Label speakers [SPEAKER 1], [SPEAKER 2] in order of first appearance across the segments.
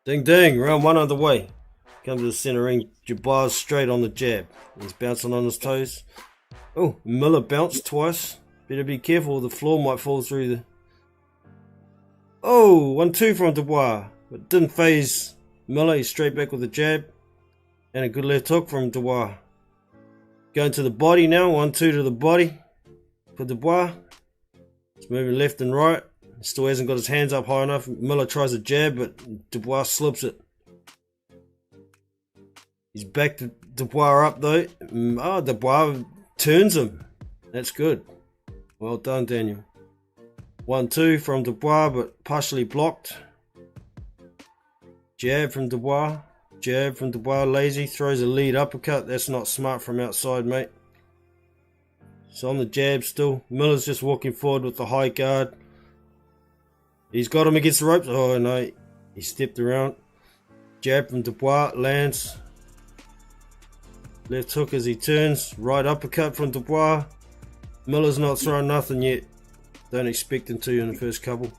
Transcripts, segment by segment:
[SPEAKER 1] Ding ding, round one underway. Comes to the center ring, Jabbar's straight on the jab. He's bouncing on his toes. Oh, Miller bounced twice. Better be careful, the floor might fall through the... Oh, 1-2 from Dubois. But didn't phase Miller, he's straight back with a jab. And a good left hook from Dubois. Going to the body now, 1-2 to the body for Dubois. He's moving left and right. Still hasn't got his hands up high enough. Miller tries a jab, but Dubois slips it. He's back to Dubois up though. Oh, Dubois turns him. That's good. Well done, Daniel. 1-2 from Dubois, but partially blocked. Jab from Dubois. Jab from Dubois. Lazy. Throws a lead uppercut. That's not smart from outside, mate. He's on the jab still. Miller's just walking forward with the high guard. He's got him against the ropes. Oh no, he stepped around. Jab from Dubois, lands. Left hook as he turns. Right uppercut from Dubois. Miller's not throwing nothing yet. Don't expect him to in the first couple.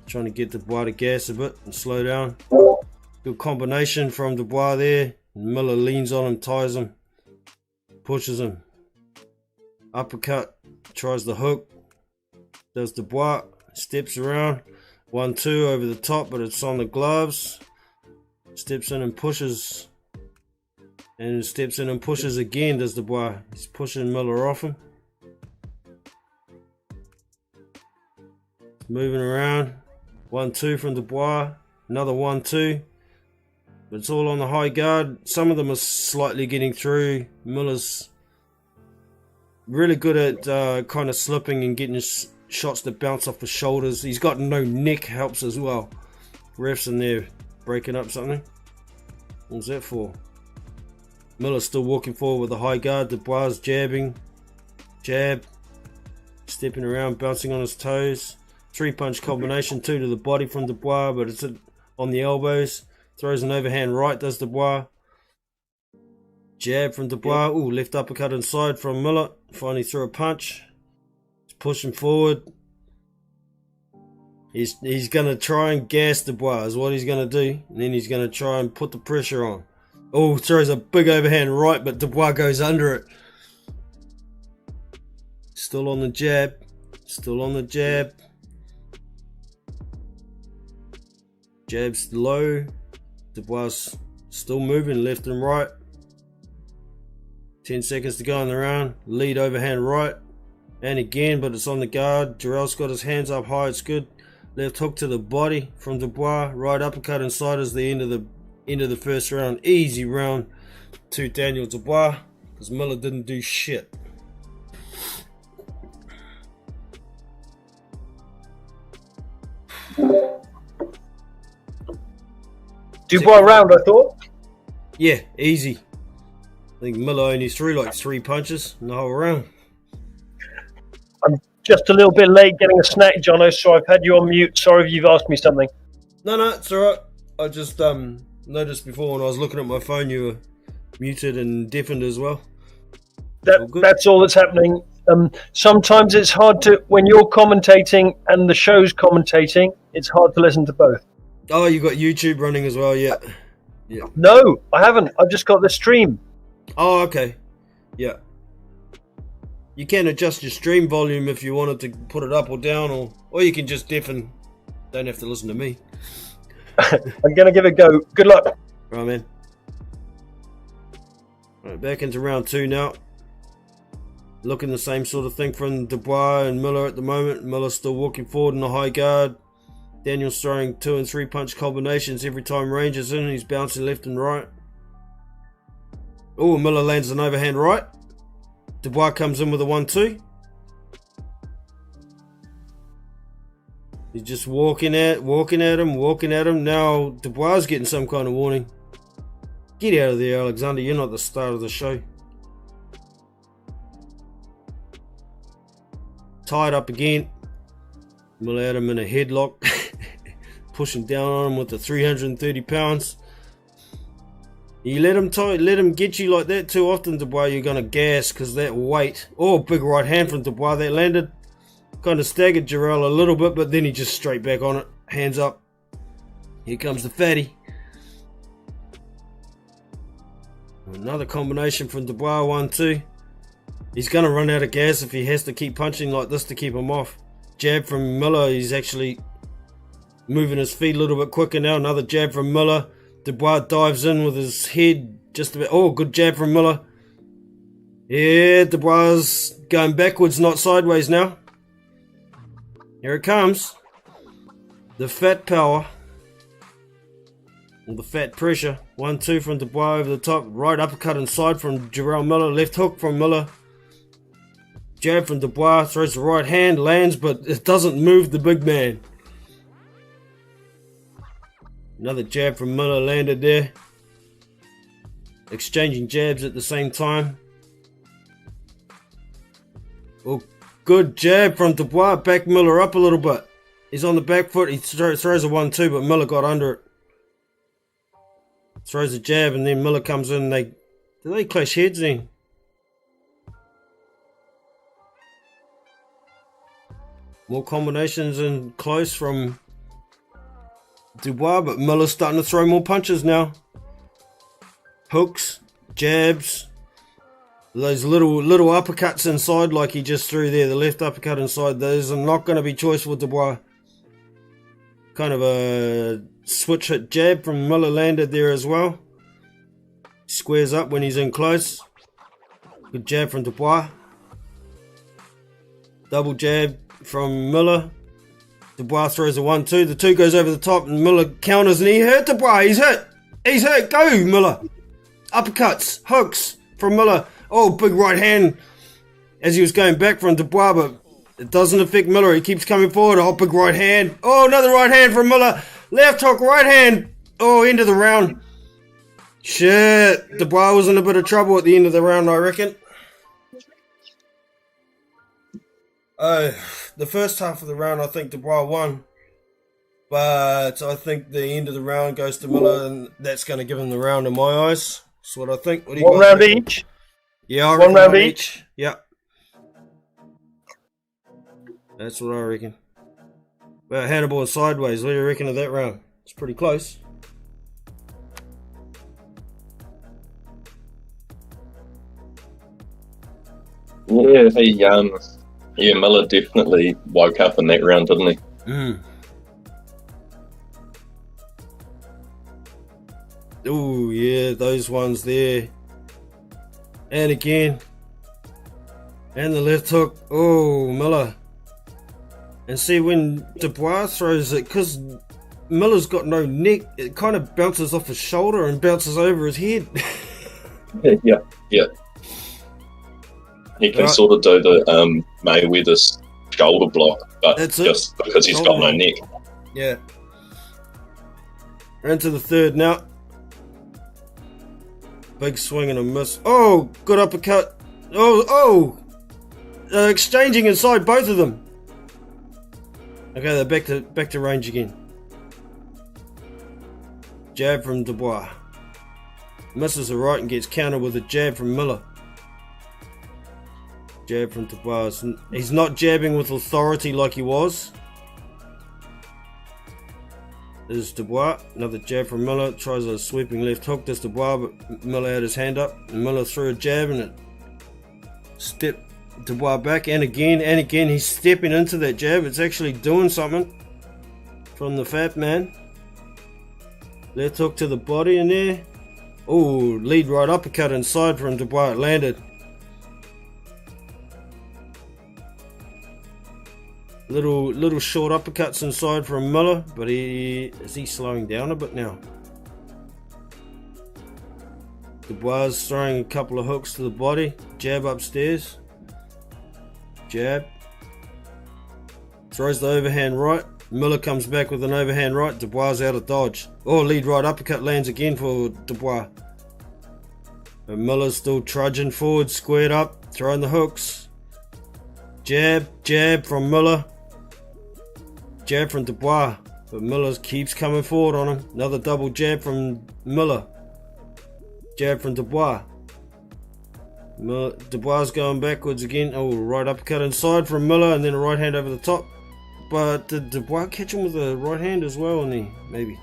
[SPEAKER 1] Trying to get Dubois to gas a bit and slow down. Good combination from Dubois there. Miller leans on him, ties him, pushes him. Uppercut, tries the hook. Does Dubois. Steps around, 1-2 over the top, but it's on the gloves. Steps in and pushes, and steps in and pushes again. Does Dubois? He's pushing Miller off him. Moving around, 1-2 from Dubois, another 1-2, but it's all on the high guard. Some of them are slightly getting through. Miller's really good at kind of slipping and getting his shots that bounce off the shoulders. He's got no neck, helps as well. Refs in there breaking up something. What was that for? Miller's still walking forward with a high guard. Dubois jabbing. Jab. Stepping around, bouncing on his toes. 3-punch combination, 2 to the body from Dubois, but it's on the elbows. Throws an overhand right, does Dubois. Jab from Dubois. Ooh, left uppercut inside from Miller. Finally threw a punch. Pushing forward. He's going to try and gas Dubois is what he's going to do. And then he's going to try and put the pressure on. Oh, throws a big overhand right, but Dubois goes under it. Still on the jab. Still on the jab. Jab's low. Dubois still moving left and right. 10 seconds to go in the round. Lead overhand right. And again, but it's on the guard. Jarell's got his hands up high. It's good. Left hook to the body from Dubois. Right uppercut inside is the end of the first round. Easy round to Daniel Dubois because Miller didn't do shit.
[SPEAKER 2] Dubois round, I thought.
[SPEAKER 1] Yeah, easy. I think Miller only threw like 3 punches in the whole round.
[SPEAKER 2] I'm just a little bit late getting a snack, Jono, so I've had you on mute. Sorry if you've asked me something.
[SPEAKER 1] No, it's alright. I just noticed before when I was looking at my phone you were muted and deafened as well.
[SPEAKER 2] That's all that's happening. Sometimes it's hard to, when you're commentating and the show's commentating, it's hard to listen to both.
[SPEAKER 1] Oh, you got YouTube running as well, yeah.
[SPEAKER 2] No, I haven't. I've just got the stream.
[SPEAKER 1] Oh, okay. Yeah. You can adjust your stream volume if you wanted to put it up or down, or you can just deafen. Don't have to listen to me.
[SPEAKER 2] I'm going to give it a go. Good luck.
[SPEAKER 1] Right, man. Right, back into round 2 now. Looking the same sort of thing from Dubois and Miller at the moment. Miller's still walking forward in the high guard. Daniel's throwing 2 and 3 punch combinations every time range is in. He's bouncing left and right. Oh, Miller lands an overhand right. Dubois comes in with a 1-2. He's just walking at him. Now Dubois is getting some kind of warning. Get out of there, Alexander. You're not the star of the show. Tied up again. Miller had him in a headlock. Pushing down on him with the 330 pounds. You let him get you like that too often, Dubois, you're going to gas because that weight. Oh, big right hand from Dubois that landed. Kind of staggered Jarell a little bit, but then he just straight back on it. Hands up. Here comes the fatty. Another combination from Dubois, 1-2. He's going to run out of gas if he has to keep punching like this to keep him off. Jab from Miller. He's actually moving his feet a little bit quicker now. Another jab from Miller. Dubois dives in with his head just a bit. Oh, good jab from Miller. Yeah, Dubois going backwards, not sideways now. Here it comes. The fat power. Or the fat pressure. 1-2 from Dubois over the top. Right uppercut inside from Jarell Miller. Left hook from Miller. Jab from Dubois. Throws the right hand. Lands, but it doesn't move the big man. Another jab from Miller landed there. Exchanging jabs at the same time. Oh, good jab from Dubois. Back Miller up a little bit. He's on the back foot. He throws a 1-2, but Miller got under it. Throws a jab, and then Miller comes in. Do they clash heads then? More combinations and close from Dubois, but Miller's starting to throw more punches now. Hooks, jabs, those little uppercuts inside like he just threw there. The left uppercut inside, those are not going to be choice for Dubois. Kind of a switch hit jab from Miller landed there as well. Squares up when he's in close. Good jab from Dubois. Double jab from Miller. Dubois throws a 1-2. The 2 goes over the top and Miller counters and he hit Dubois. He's hit. He's hit. Go, Miller. Uppercuts. Hooks from Miller. Oh, big right hand as he was going back from Dubois, but it doesn't affect Miller. He keeps coming forward. Oh, big right hand. Oh, another right hand from Miller. Left hook, right hand. Oh, end of the round. Shit. Dubois was in a bit of trouble at the end of the round, I reckon. The first half of the round, I think Dubois won. But I think the end of the round goes to Miller, and that's going to give him the round in my eyes. That's what I think. What do you
[SPEAKER 2] One round each?
[SPEAKER 1] Yeah, I reckon
[SPEAKER 2] one round each?
[SPEAKER 1] Yeah. That's what I reckon. Well, Hannibal and sideways. What do you reckon of that round? It's pretty close.
[SPEAKER 3] Yeah, Miller definitely woke up in that round, didn't he?
[SPEAKER 1] Oh, yeah, those ones there. And again. And the left hook. Oh, Miller. And see, when Dubois throws it, because Miller's got no neck, it kind of bounces off his shoulder and bounces over his head.
[SPEAKER 3] Yeah. He can sort of do the Mayweather's shoulder block, but just because he's got no neck.
[SPEAKER 1] Yeah. Into the third now. Big swing and a miss. Oh, good uppercut. Exchanging inside both of them. Okay, they're back to range again. Jab from Dubois. Misses the right and gets countered with a jab from Miller. Jab from Dubois. He's not jabbing with authority like he was. There's Dubois. Another jab from Miller. Tries a sweeping left hook. There's Dubois, but Miller had his hand up. And Miller threw a jab and it stepped Dubois back. And again, he's stepping into that jab. It's actually doing something from the fat man. Left hook to the body in there. Oh, lead right uppercut inside from Dubois. It landed. Little short uppercuts inside from Miller, but is he slowing down a bit now? Dubois throwing a couple of hooks to the body. Jab upstairs. Jab. Throws the overhand right. Miller comes back with an overhand right. Dubois out of dodge. Oh, lead right uppercut lands again for Dubois. But Miller's still trudging forward, squared up, throwing the hooks. Jab from Miller. Jab from Dubois, but Miller keeps coming forward on him. Another double jab from Miller. Jab from Dubois. Dubois going backwards again. Oh, right uppercut inside from Miller, and then a right hand over the top. But did Dubois catch him with a right hand as well? And maybe.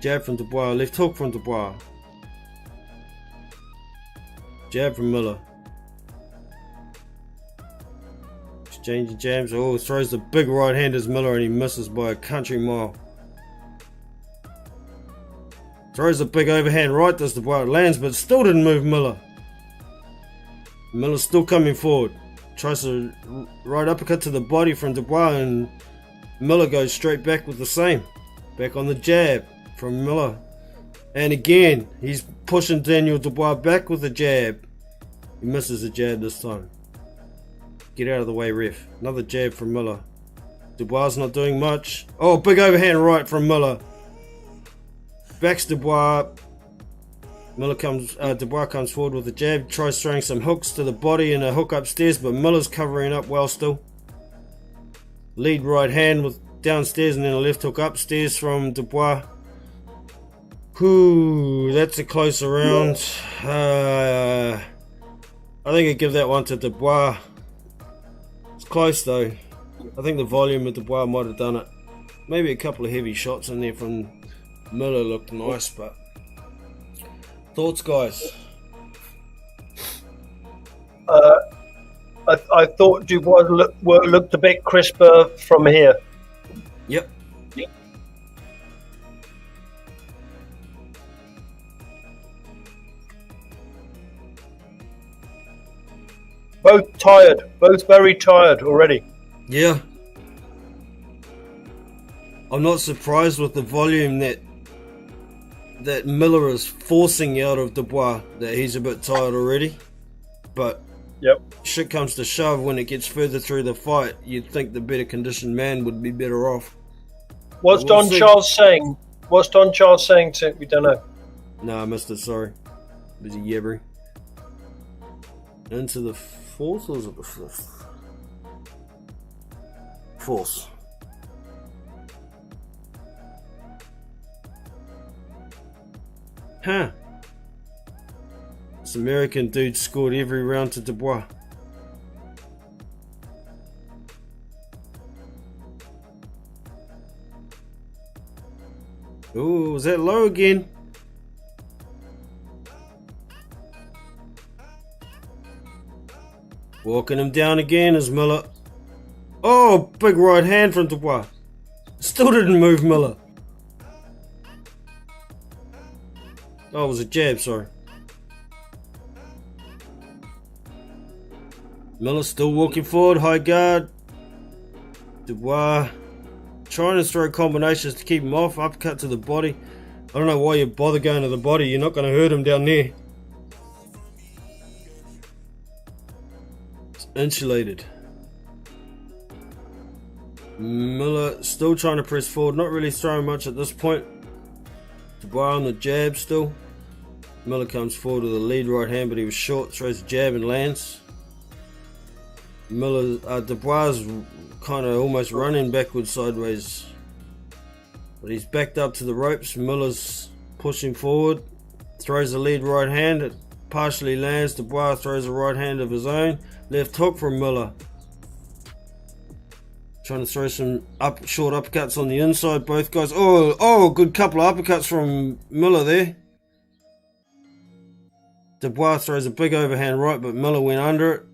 [SPEAKER 1] Jab from Dubois, left hook from Dubois. Jab from Miller. Exchanging jabs. Oh, throws the big right hand as Miller and he misses by a country mile. Throws a big overhand right, does Dubois, lands, but still didn't move Miller. Miller's still coming forward. Tries a right uppercut to the body from Dubois and Miller goes straight back with the same. Back on the jab from Miller. And again, he's pushing Daniel Dubois back with the jab. He misses the jab this time. Get out of the way, ref. Another jab from Miller. Dubois not doing much. Oh, big overhand right from Miller. Backs Dubois. Dubois comes forward with a jab. Tries throwing some hooks to the body and a hook upstairs, but Miller's covering up well still. Lead right hand with downstairs and then a left hook upstairs from Dubois. Ooh, that's a closer round. I think I'd give that one to Dubois. It's close though. I think the volume of Dubois might have done it. Maybe a couple of heavy shots in there from Miller looked nice, but thoughts, guys?
[SPEAKER 2] I thought Dubois looked a bit crisper from here.
[SPEAKER 1] Yep.
[SPEAKER 2] Both tired, both very tired already.
[SPEAKER 1] Yeah. I'm not surprised with the volume that Miller is forcing out of Dubois, that he's a bit tired already. But
[SPEAKER 2] yep,
[SPEAKER 1] shit comes to shove, when it gets further through the fight, you'd think the better conditioned man would be better off.
[SPEAKER 2] What's Don Charles saying? What's Don Charles saying to? We don't know.
[SPEAKER 1] No, I missed it, sorry. Busy yabbering. Into the fourth or is it the fifth? Fourth. Huh. This American dude scored every round to Dubois. Ooh, was that low again? Walking him down again is Miller. Oh, big right hand from Dubois. Still didn't move Miller. Oh, it was a jab, sorry. Miller still walking forward, high guard. Dubois trying to throw combinations to keep him off. Uppercut to the body. I don't know why you bother going to the body. You're not going to hurt him down there. It's insulated. Miller still trying to press forward. Not really throwing much at this point. Dubois on the jab still. Miller comes forward with a lead right hand, but he was short. Throws a jab and lands. Dubois is kind of almost running backwards, sideways, but he's backed up to the ropes. Miller's pushing forward, throws a lead right hand, it partially lands. Dubois throws a right hand of his own, left hook from Miller, trying to throw some short uppercuts on the inside. Both guys, oh, good couple of uppercuts from Miller there. Dubois throws a big overhand right, but Miller went under it.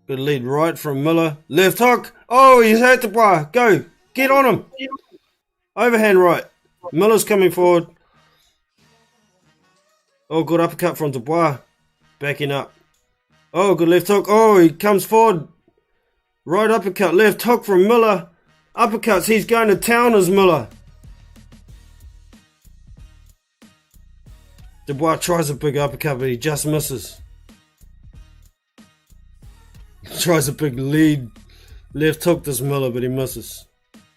[SPEAKER 1] Good lead right from Miller. Left hook. Oh, he's hurt Dubois. Go. Get on him. Overhand right. Miller's coming forward. Oh, good uppercut from Dubois. Backing up. Oh, good left hook. Oh, he comes forward. Right uppercut. Left hook from Miller. Uppercuts. He's going to town as Miller. Dubois tries a big uppercut, but he just misses. Tries a big lead left hook this Miller, but he misses.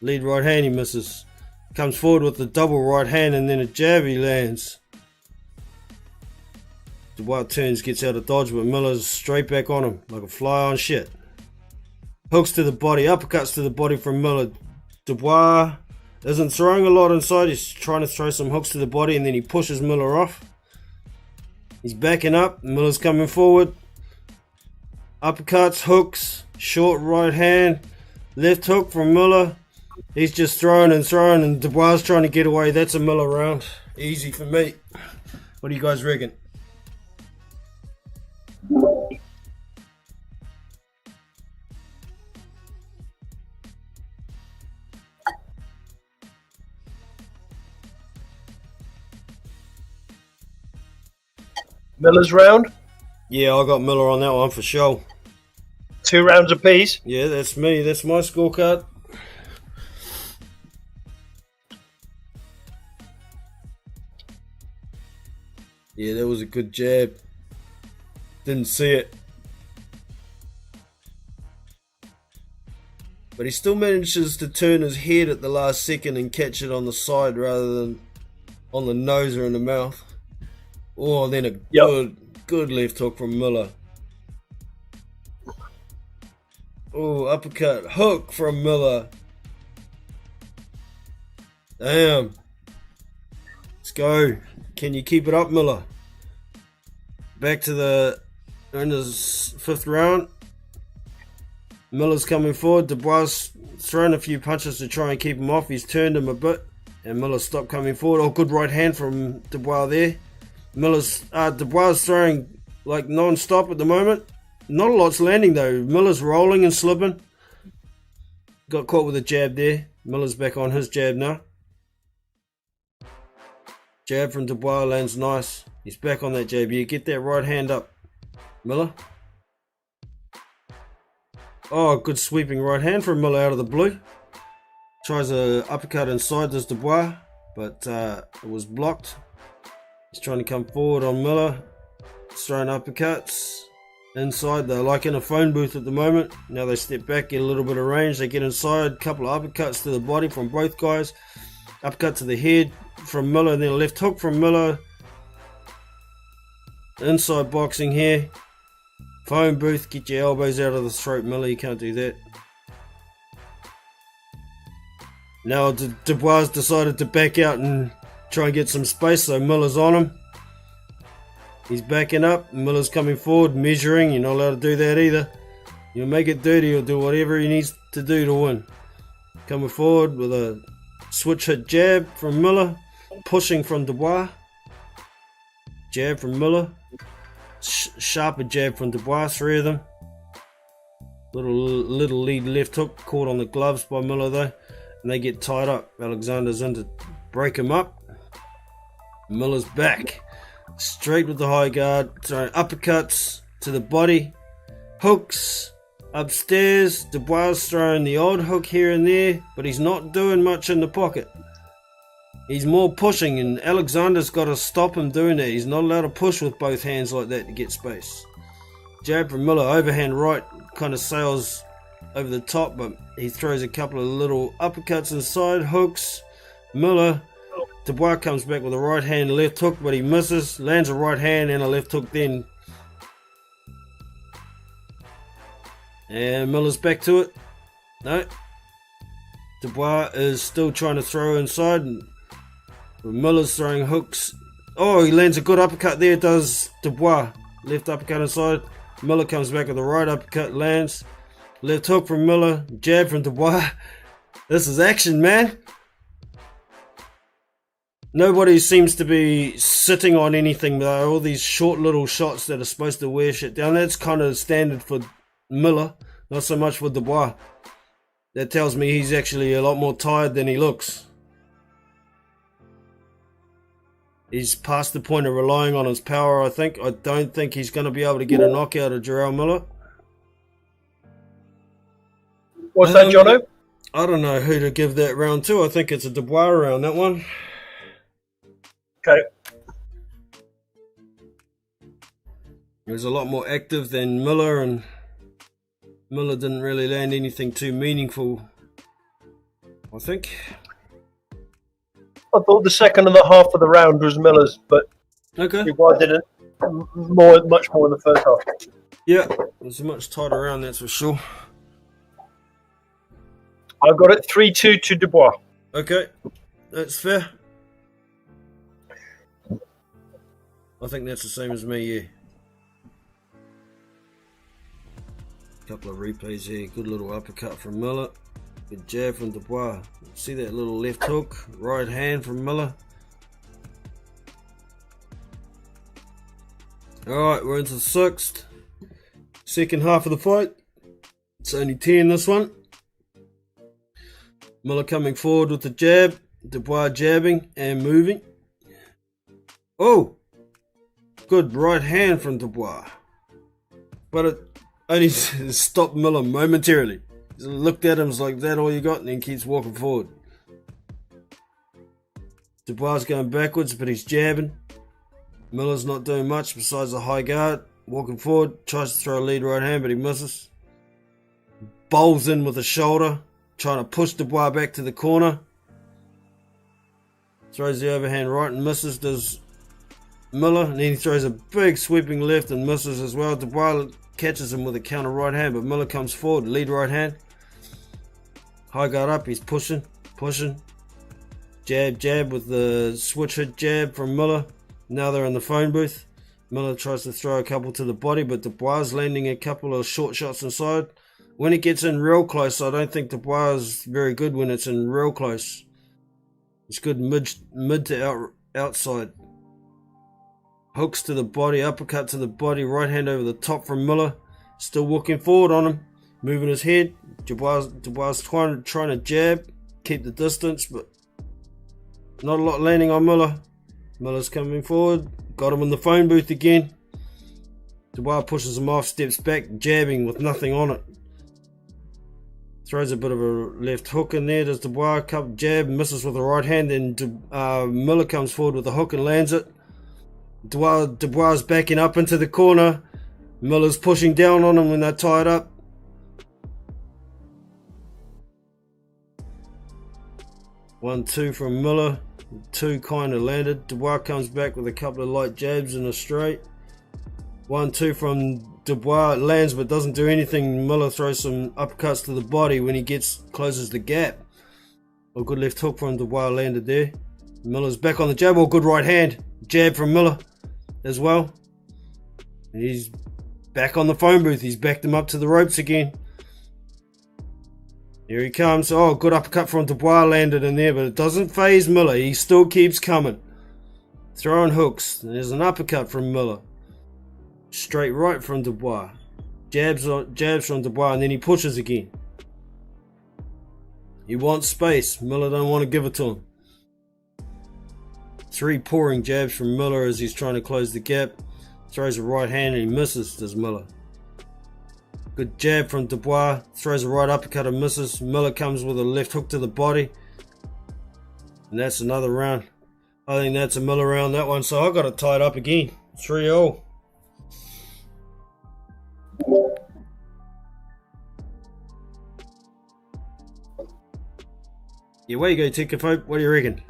[SPEAKER 1] Lead right hand, he misses. Comes forward with the double right hand and then a jab, he lands. Dubois turns, gets out of dodge, but Miller's straight back on him like a fly on shit. Hooks to the body, uppercuts to the body from Miller. Dubois isn't throwing a lot inside, he's trying to throw some hooks to the body and then he pushes Miller off. He's backing up, Miller's coming forward. Uppercuts, hooks, short right hand, left hook from Miller. He's just throwing and throwing, and Dubois trying to get away. That's a Miller round. Easy for me. What do you guys reckon?
[SPEAKER 2] Miller's round?
[SPEAKER 1] Yeah, I got Miller on that one for sure.
[SPEAKER 2] 2 rounds apiece?
[SPEAKER 1] Yeah, that's me. That's my scorecard. Yeah, that was a good jab. Didn't see it. But he still manages to turn his head at the last second and catch it on the side rather than on the nose or in the mouth. Oh, then a good left hook from Miller. Oh, uppercut. Hook from Miller. Damn. Let's go. Can you keep it up, Miller? Back to the in his 5th round. Miller's coming forward. Dubois throwing a few punches to try and keep him off. He's turned him a bit. And Miller stopped coming forward. Oh, good right hand from Dubois there. Dubois throwing like non-stop at the moment. Not a lot's landing though. Miller's rolling and slipping. Got caught with a jab there. Miller's back on his jab now. Jab from Dubois lands nice. He's back on that jab. You get that right hand up, Miller. Oh, good sweeping right hand from Miller out of the blue. Tries a uppercut inside this Dubois, but it was blocked. He's trying to come forward on Miller. He's throwing uppercuts inside. They're like in a phone booth at the moment. Now they step back, get a little bit of range. They get inside. A couple of uppercuts to the body from both guys. Uppercut to the head from Miller, and then a left hook from Miller. Inside boxing here. Phone booth, get your elbows out of the throat, Miller. You can't do that. Now Dubois decided to back out and try and get some space, so Miller's on him. He's backing up. Miller's coming forward, measuring. You're not allowed to do that either. You'll make it dirty. He'll do whatever he needs to do to win. Coming forward with a switch hit jab from Miller. Pushing from Dubois. Jab from Miller. Sharper jab from Dubois. 3 of them. Little lead left hook caught on the gloves by Miller though. And they get tied up. Alexander's in to break him up. Miller's back. Straight with the high guard. Throwing uppercuts to the body. Hooks upstairs. Dubois throwing the odd hook here and there. But he's not doing much in the pocket. He's more pushing, and Alexander's got to stop him doing that. He's not allowed to push with both hands like that to get space. Jab from Miller, overhand right, kind of sails over the top, but he throws a couple of little uppercuts inside, hooks. Miller, Dubois comes back with a right hand left hook, but he misses, lands a right hand and a left hook then. And Miller's back to it. No. Dubois is still trying to throw inside. Miller's throwing hooks. Oh, he lands a good uppercut there, does Dubois. Left uppercut inside. Miller comes back with the right uppercut, lands. Left hook from Miller. Jab from Dubois. This is action, man. Nobody seems to be sitting on anything though. All these short little shots that are supposed to wear shit down. That's kind of standard for Miller, not so much for Dubois. That tells me he's actually a lot more tired than he looks. He's past the point of relying on his power, I think. I don't think he's going to be able to get a knockout of Jarell Miller.
[SPEAKER 2] What's that, Jono?
[SPEAKER 1] I don't know who to give that round to. I think it's a Dubois round, that one.
[SPEAKER 2] Okay.
[SPEAKER 1] He was a lot more active than Miller, and Miller didn't really land anything too meaningful, I think.
[SPEAKER 2] I thought the second and a half of the round was Miller's, but
[SPEAKER 1] okay.
[SPEAKER 2] Dubois didn't. Much more in the first half.
[SPEAKER 1] Yeah, it was a much tighter round, that's for sure.
[SPEAKER 2] I've got it 3-2 to Dubois.
[SPEAKER 1] Okay, that's fair. I think that's the same as me, yeah. Couple of replays here. Good little uppercut from Miller. Good jab from Dubois. See that little left hook, right hand from Miller. Alright, we're into the 6th. Second half of the fight. It's only 10 this one. Miller coming forward with the jab. Dubois jabbing and moving. Oh! Good right hand from Dubois. But it only stopped Miller momentarily. He looked at him, was like, that all you got? And then keeps walking forward. Dubois going backwards, but he's jabbing. Miller's not doing much besides a high guard. Walking forward, tries to throw a lead right hand, but he misses. Bowls in with a shoulder, trying to push Dubois back to the corner. Throws the overhand right and misses, does Miller. And then he throws a big sweeping left and misses as well. Dubois catches him with a counter right hand, but Miller comes forward, lead right hand. High guard up, he's pushing. Jab with the switch hit jab from Miller. Now they're in the phone booth. Miller tries to throw a couple to the body, but Dubois landing a couple of short shots inside. When it gets in real close, I don't think Dubois is very good when it's in real close. It's good mid to outside. Hooks to the body, uppercut to the body, right hand over the top from Miller. Still walking forward on him, moving his head. Dubois trying to jab, keep the distance, but not a lot landing on Miller. Miller's coming forward, got him in the phone booth again. Dubois pushes him off, steps back, jabbing with nothing on it. Throws a bit of a left hook in there. Does Dubois cup jab, misses with the right hand, then Miller comes forward with a hook and lands it. Dubois backing up into the corner. Miller's pushing down on him when they're tied up. One, two from Miller. Two kind of landed. Dubois comes back with a couple of light jabs in a straight. 1-2 from Dubois. Lands but doesn't do anything. Miller throws some uppercuts to the body when he closes the gap. A good left hook from Dubois landed there. Miller's back on the jab. Oh, good right hand. Jab from Miller as well. And he's back on the phone booth. He's backed him up to the ropes again. Here he comes. Oh, good uppercut from Dubois landed in there, but it doesn't phase Miller. He still keeps coming. Throwing hooks. There's an uppercut from Miller. Straight right from Dubois. Jabs from Dubois, and then he pushes again. He wants space. Miller don't want to give it to him. 3 pouring jabs from Miller as he's trying to close the gap. Throws a right hand and he misses, does Miller. Good jab from Dubois. Throws a right uppercut and misses. Miller comes with a left hook to the body. And that's another round. I think that's a Miller round, that one. So I got it tied up again. 3-0. Yeah, where you go, Tikafo? What do you reckon?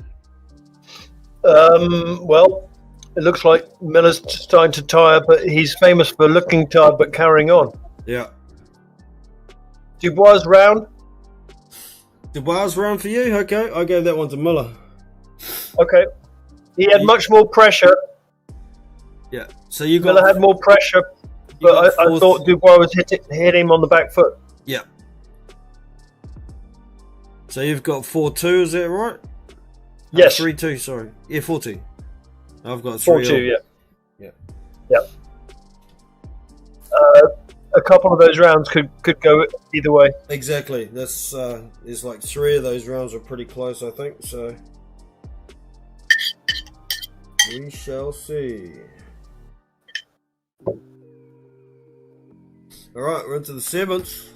[SPEAKER 2] Well, it looks like Miller's starting to tire, but he's famous for looking tired but carrying on.
[SPEAKER 1] Yeah.
[SPEAKER 2] Dubois round?
[SPEAKER 1] Dubois round for you? Okay, I gave that one to Miller.
[SPEAKER 2] Okay. He had much more pressure.
[SPEAKER 1] Yeah. So you got...
[SPEAKER 2] Miller had more pressure, but I thought Dubois was hit him on the back foot.
[SPEAKER 1] Yeah. So you've got 4-2, is that right?
[SPEAKER 2] Yes.
[SPEAKER 1] 3-2, sorry. Yeah, 4-2. I've got 3-2,
[SPEAKER 2] yeah. A couple of those rounds could go either way.
[SPEAKER 1] Exactly. That's there's like 3 of those rounds are pretty close, I think. So we shall see. All right, we're into the 7th.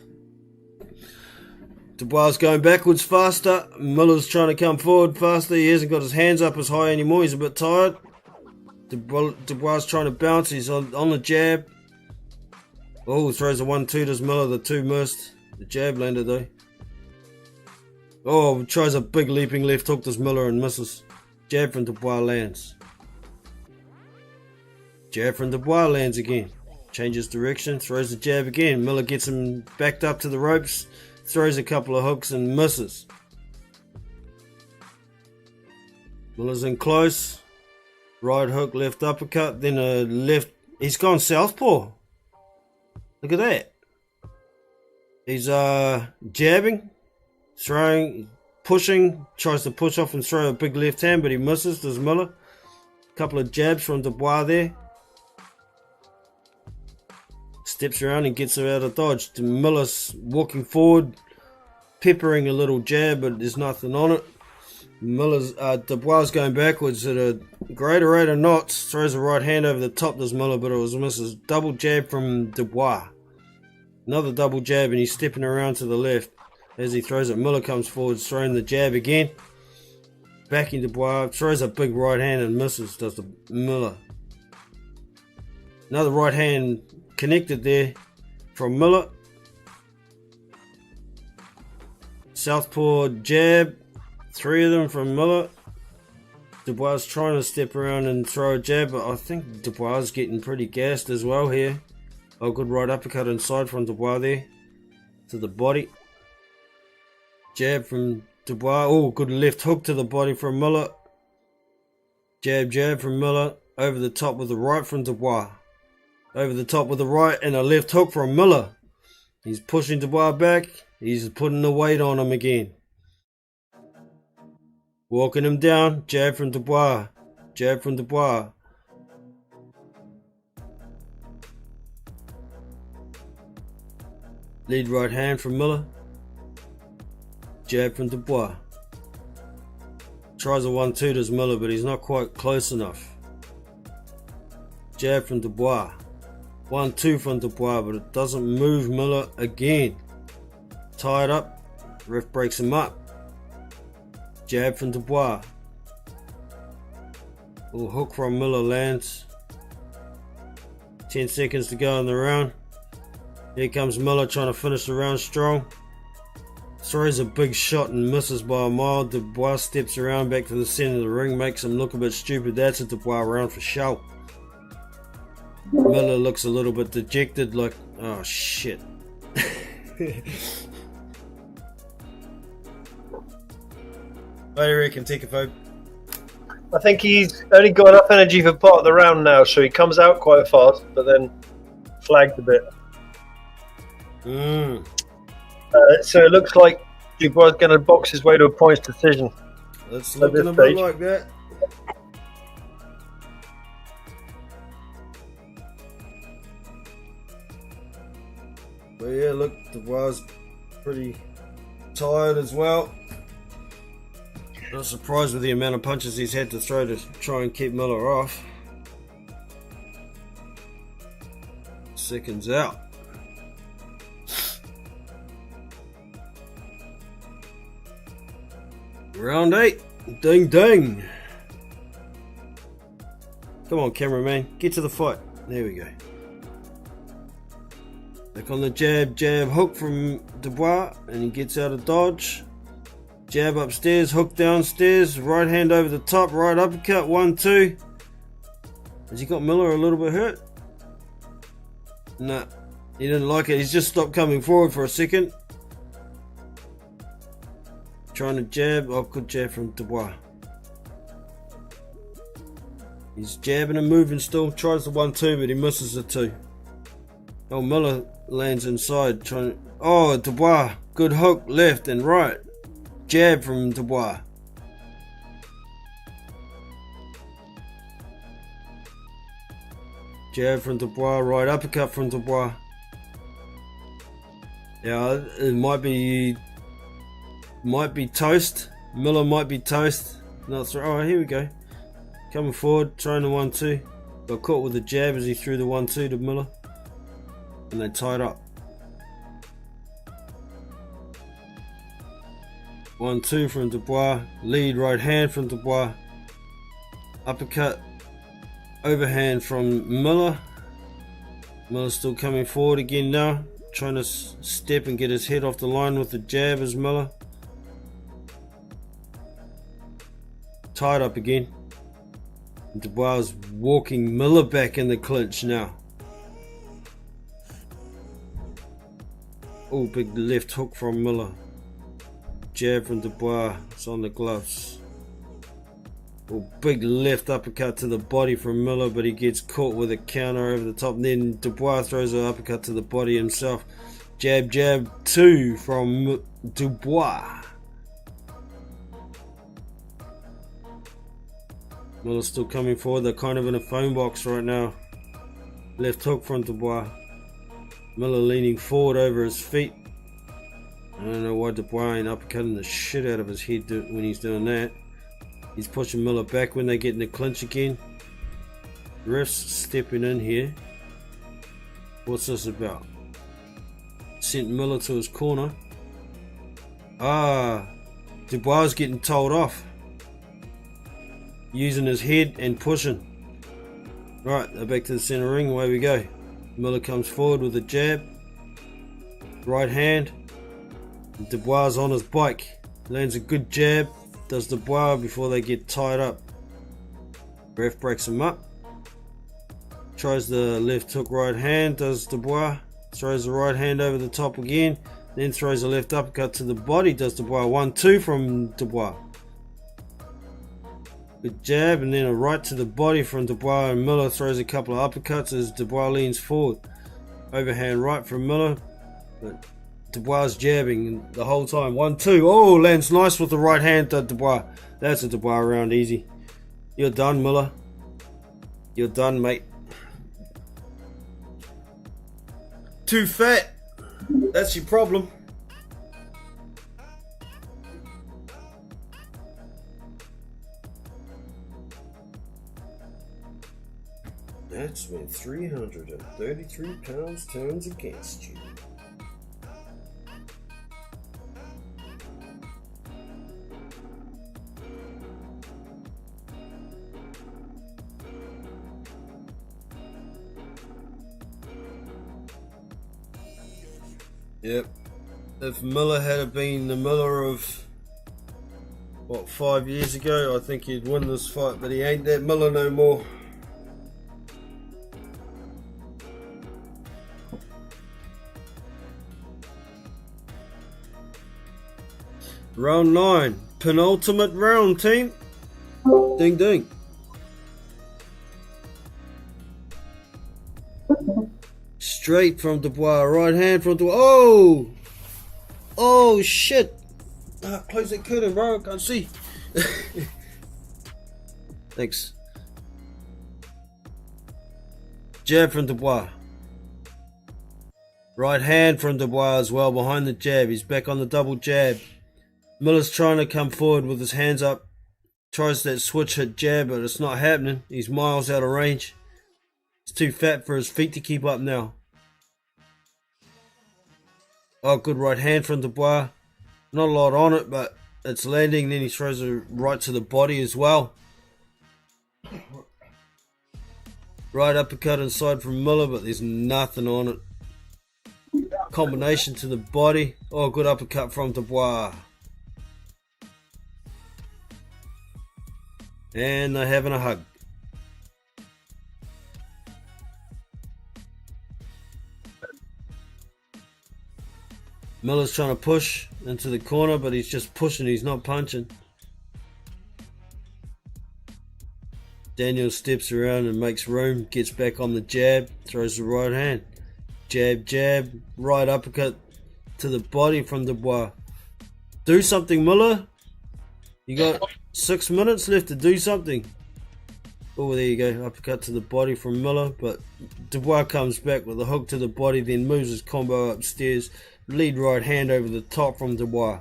[SPEAKER 1] Dubois going backwards faster. Miller's trying to come forward faster. He hasn't got his hands up as high anymore. He's a bit tired. Dubois trying to bounce. He's on the jab. Oh, throws a 1-2. Does Miller? The 2 missed. The jab landed though. Oh, tries a big leaping left hook. Does Miller and misses. Jab from Dubois lands. Jab from Dubois lands again. Changes direction. Throws the jab again. Miller gets him backed up to the ropes. Throws a couple of hooks and misses. Miller's in close. Right hook, left uppercut, then a left. He's gone southpaw. Look at that. He's jabbing. throwing, pushing, tries to push off and throw a big left hand, but he misses. Does Miller. Couple of jabs from Dubois there. Steps around and gets her out of dodge. Miller's walking forward, peppering a little jab, but there's nothing on it. Dubois going backwards at a greater rate of knots. Throws a right hand over the top. Does Miller, but it was misses. Double jab from Dubois. Another double jab, and he's stepping around to the left. As he throws it, Miller comes forward, throwing the jab again. Backing Dubois, throws a big right hand and misses, does the Miller. Another right hand connected there from Miller. Southpaw jab, 3 of them from Miller. Dubois trying to step around and throw a jab, but I think Dubois is getting pretty gassed as well here. Oh, good right uppercut inside from Dubois there to the body. Jab from Dubois. Oh, good left hook to the body from Miller. Jab from Miller. Over the top with the right from Dubois. Over the top with the right and a left hook from Miller. He's pushing Dubois back. He's putting the weight on him again. Walking him down. Jab from Dubois. Jab from Dubois. Lead right hand from Miller. Jab from Dubois. Tries a 1-2 to Miller, but he's not quite close enough. Jab from Dubois. 1-2 from Dubois, but it doesn't move Miller again. Tied up. Ref breaks him up. Jab from Dubois. Little hook from Miller lands. 10 seconds to go in the round. Here comes Miller trying to finish the round strong. Throws a big shot and misses by a mile. Dubois steps around back to the center of the ring, makes him look a bit stupid. That's a Dubois round for show. Miller looks a little bit dejected, like, oh shit. What do you reckon, Tikafo?
[SPEAKER 2] I think he's only got enough energy for part of the round now, so he comes out quite fast, but then flagged a bit. So it looks like Dubois is going to box his way to a points decision.
[SPEAKER 1] It's looking a bit like that. But yeah, look, Dubois pretty tired as well. Not surprised with the amount of punches he's had to throw to try and keep Miller off. Seconds out. Round 8. Ding ding. Come on, cameraman. Get to the fight. There we go. Back on the jab hook from Dubois, and he gets out of dodge. Jab upstairs, hook downstairs, right hand over the top, right uppercut, 1-2. Has he got Miller a little bit hurt? Nah, he didn't like it. He's just stopped coming forward for a second. Trying to jab. Oh, good jab from Dubois. He's jabbing and moving still. Tries the 1-2, but he misses the 2. Oh, Miller lands inside. Oh, Dubois. Good hook left and right. Jab from Dubois. Jab from Dubois. Right uppercut from Dubois. Yeah, it might be toast. Miller might be toast. Oh, here we go. Coming forward, trying the 1-2. Got caught with the jab as he threw the 1-2 to Miller. And they tied up. 1-2 from Dubois. Lead right hand from Dubois. Uppercut. Overhand from Miller. Miller's still coming forward again now. Trying to step and get his head off the line with the jab as Miller. Tied up again. Dubois is walking Miller back in the clinch now. Oh, big left hook from Miller. Jab from Dubois. It's on the gloves. Oh, big left uppercut to the body from Miller, but he gets caught with a counter over the top. And then Dubois throws an uppercut to the body himself. Jab 2 from Dubois. Miller's still coming forward. They're kind of in a phone box right now. Left hook from Dubois. Miller leaning forward over his feet. I don't know why Dubois ain't uppercutting the shit out of his head when he's doing that. He's pushing Miller back when they get in the clinch again. Ref's stepping in here. What's this about? Sent Miller to his corner. Dubois is getting told off. Using his head and pushing. Right, they're back to the center ring. Away we go. Miller comes forward with a jab. Right hand. Dubois on his bike. Lands a good jab. Does Dubois before they get tied up. Ref breaks him up. Tries the left hook right hand. Does Dubois. Throws the right hand over the top again. Then throws a left uppercut to the body. Does Dubois. 1-2 from Dubois. Good jab, and then a right to the body from Dubois, and Miller throws a couple of uppercuts as Dubois leans forward. Overhand right from Miller, but Dubois jabbing the whole time. 1-2. Oh, lands nice with the right hand to Dubois. That's a Dubois round easy. You're done, Miller. You're done, mate. Too fat. That's your problem. That's when 333 pounds turns against you. Yep. If Miller had been the Miller of, what, 5 years ago, I think he'd win this fight, but he ain't that Miller no more. Round 9, penultimate round, team. Ding ding. Straight from Dubois, right hand from Dubois. Oh! Oh shit! Close that curtain, bro. I can't see. Thanks. Jab from Dubois. Right hand from Dubois as well, behind the jab. He's back on the double jab. Miller's trying to come forward with his hands up. Tries that switch hit jab, but it's not happening. He's miles out of range. He's too fat for his feet to keep up now. Oh, good right hand from Dubois. Not a lot on it, but it's landing. Then he throws it right to the body as well. Right uppercut inside from Miller, but there's nothing on it. Combination to the body. Oh, good uppercut from Dubois. And they're having a hug. Miller's trying to push into the corner, but he's just pushing, he's not punching. Daniel steps around and makes room, gets back on the jab, throws the right hand. Jab, jab, right uppercut to the body from Dubois. Do something, Miller. You got 6 minutes left to do something. Oh, there you go. Uppercut to the body from Miller, but Dubois comes back with a hook to the body, then moves his combo upstairs. Lead right hand over the top from Dubois.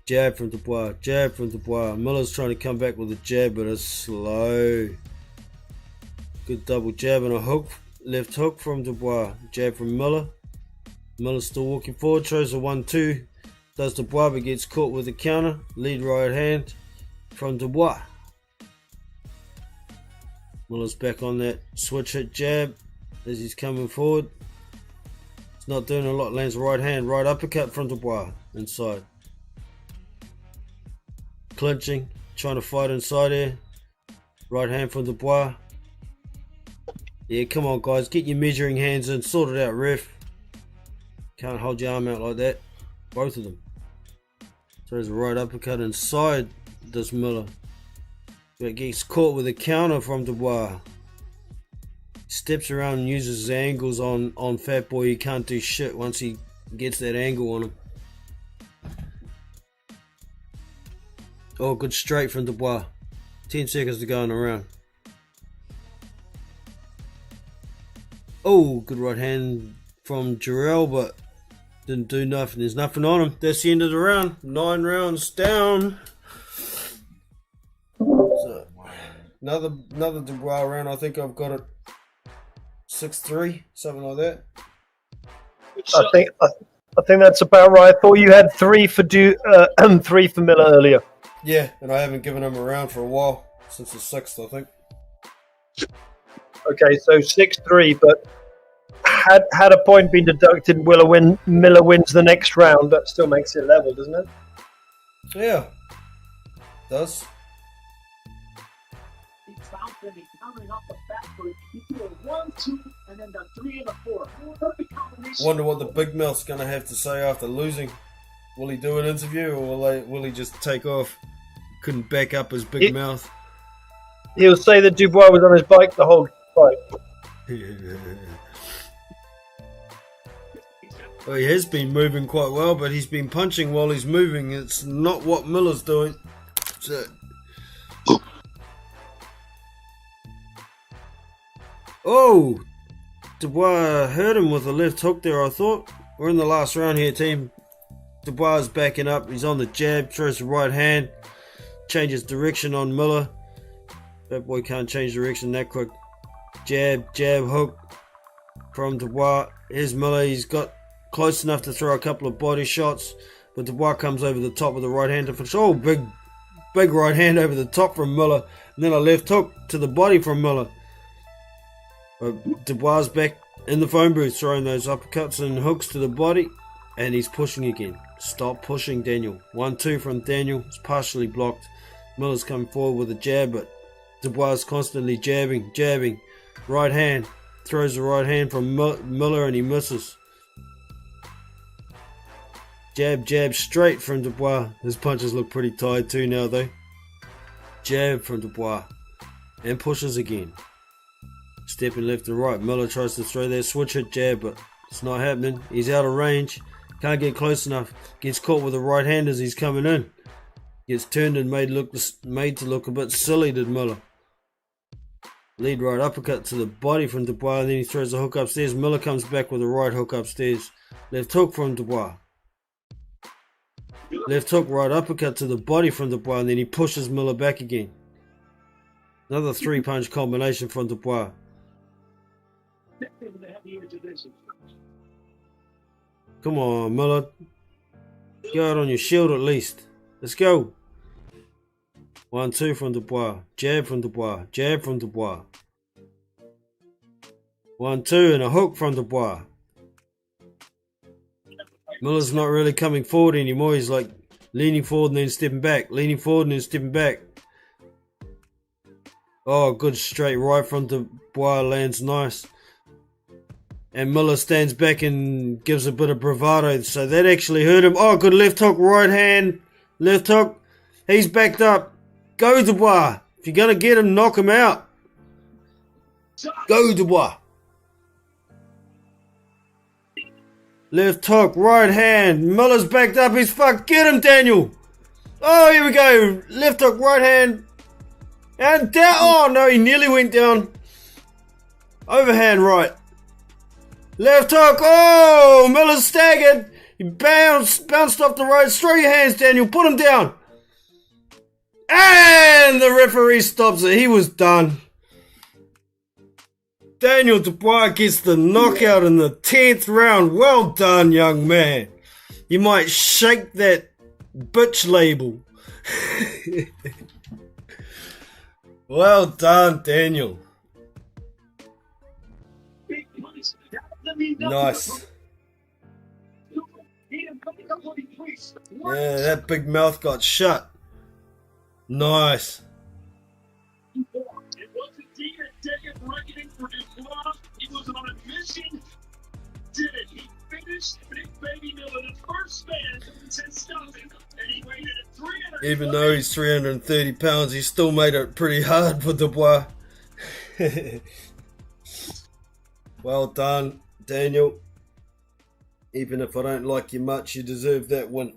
[SPEAKER 1] Jab from Dubois, jab from Dubois. Miller's trying to come back with a jab, but it's slow. Good double jab and a hook. Left hook from Dubois. Jab from Miller. Miller's still walking forward, throws a 1-2. Does Dubois, but gets caught with the counter. Lead right hand from Dubois. Miller's back on that switch hit jab as he's coming forward. He's not doing a lot. Lands right hand, right uppercut from Dubois inside. Clinching, trying to fight inside here. Right hand from Dubois. Yeah, come on guys, get your measuring hands in, sort it out, ref. Can't hold your arm out like that. Both of them. Throws a right uppercut inside, does Miller. But gets caught with a counter from Dubois. Steps around and uses his angles on Fat Boy. He can't do shit once he gets that angle on him. Oh, good straight from Dubois. 10 seconds to go in the round. Oh, good right hand from Jarell, but didn't do nothing. There's nothing on him. That's the end of the round. 9 rounds down. So, another Dubois round. I think I've got it 6-3, something like that.
[SPEAKER 2] I think that's about right. I thought you had 3 for 3 for Miller earlier.
[SPEAKER 1] Yeah, and I haven't given him a round for a while, since the 6th, I think.
[SPEAKER 2] Okay, so 6-3, but had a point been deducted, Miller wins the next round. That still makes it level, doesn't it?
[SPEAKER 1] Yeah, it does. Wonder what the big mouth's gonna have to say after losing. Will he do an interview, or will he just take off? Couldn't back up his big mouth.
[SPEAKER 2] He'll say that Dubois was on his bike the whole fight.
[SPEAKER 1] Well, he has been moving quite well, but he's been punching while he's moving. It's not what Miller's doing. So. Oh! Dubois hurt him with a left hook there, I thought. We're in the last round here, team. Dubois is backing up. He's on the jab, throws the right hand, changes direction on Miller. That boy can't change direction that quick. Jab, jab, hook from Dubois. Here's Miller. He's got close enough to throw a couple of body shots, but Dubois comes over the top with the right hand to finish. Oh, big right hand over the top from Miller, and then a left hook to the body from Miller. But Dubois back in the phone booth, throwing those uppercuts and hooks to the body, and he's pushing again. Stop pushing, Daniel. 1-2 from Daniel. It's partially blocked. Miller's coming forward with a jab, but Dubois is constantly jabbing. Right hand. Throws the right hand from Miller, and he misses. Jab, straight from Dubois. His punches look pretty tired too now, though. Jab from Dubois. And pushes again. Stepping left and right. Miller tries to throw that switch hit jab, but it's not happening. He's out of range. Can't get close enough. Gets caught with the right hand as he's coming in. Gets turned and made to look a bit silly, did Miller. Lead right uppercut to the body from Dubois, and then he throws a hook upstairs. Miller comes back with a right hook upstairs. Left hook from Dubois. Left hook, right uppercut to the body from Dubois, and then he pushes Miller back again. Another 3-punch combination from Dubois. Come on, Miller. Go out on your shield at least. Let's go. 1-2 from Dubois. Jab from Dubois. Jab from Dubois. 1-2 and a hook from Dubois. Miller's not really coming forward anymore. He's like leaning forward and then stepping back. Leaning forward and then stepping back. Oh, good straight right from Dubois. Lands nice. And Miller stands back and gives a bit of bravado. So that actually hurt him. Oh, good left hook, right hand. Left hook. He's backed up. Go, Dubois. If you're going to get him, knock him out. Go, Dubois. Left hook, right hand. Miller's backed up. He's fucked. Get him, Daniel. Oh, here we go. Left hook, right hand. And down. Oh, no, he nearly went down. Overhand right. Left hook. Oh, Miller's staggered. He bounced off the ropes. Throw your hands, Daniel. Put him down. And the referee stops it. He was done. Daniel Dubois gets the knockout in the 10th round. Well done, young man. You might shake that bitch label. Well done, Daniel. Nice. Yeah, that big mouth got shut. Nice.
[SPEAKER 4] It was indeed a decade reckoning for Dubois. He was on a mission. Did it. He finished Big Baby Miller, the first man to stop him. And he waited at 300.
[SPEAKER 1] Even though he's 330 pounds, he still made it pretty hard for Dubois. Well done, Daniel. Even if I don't like you much, you deserve that win.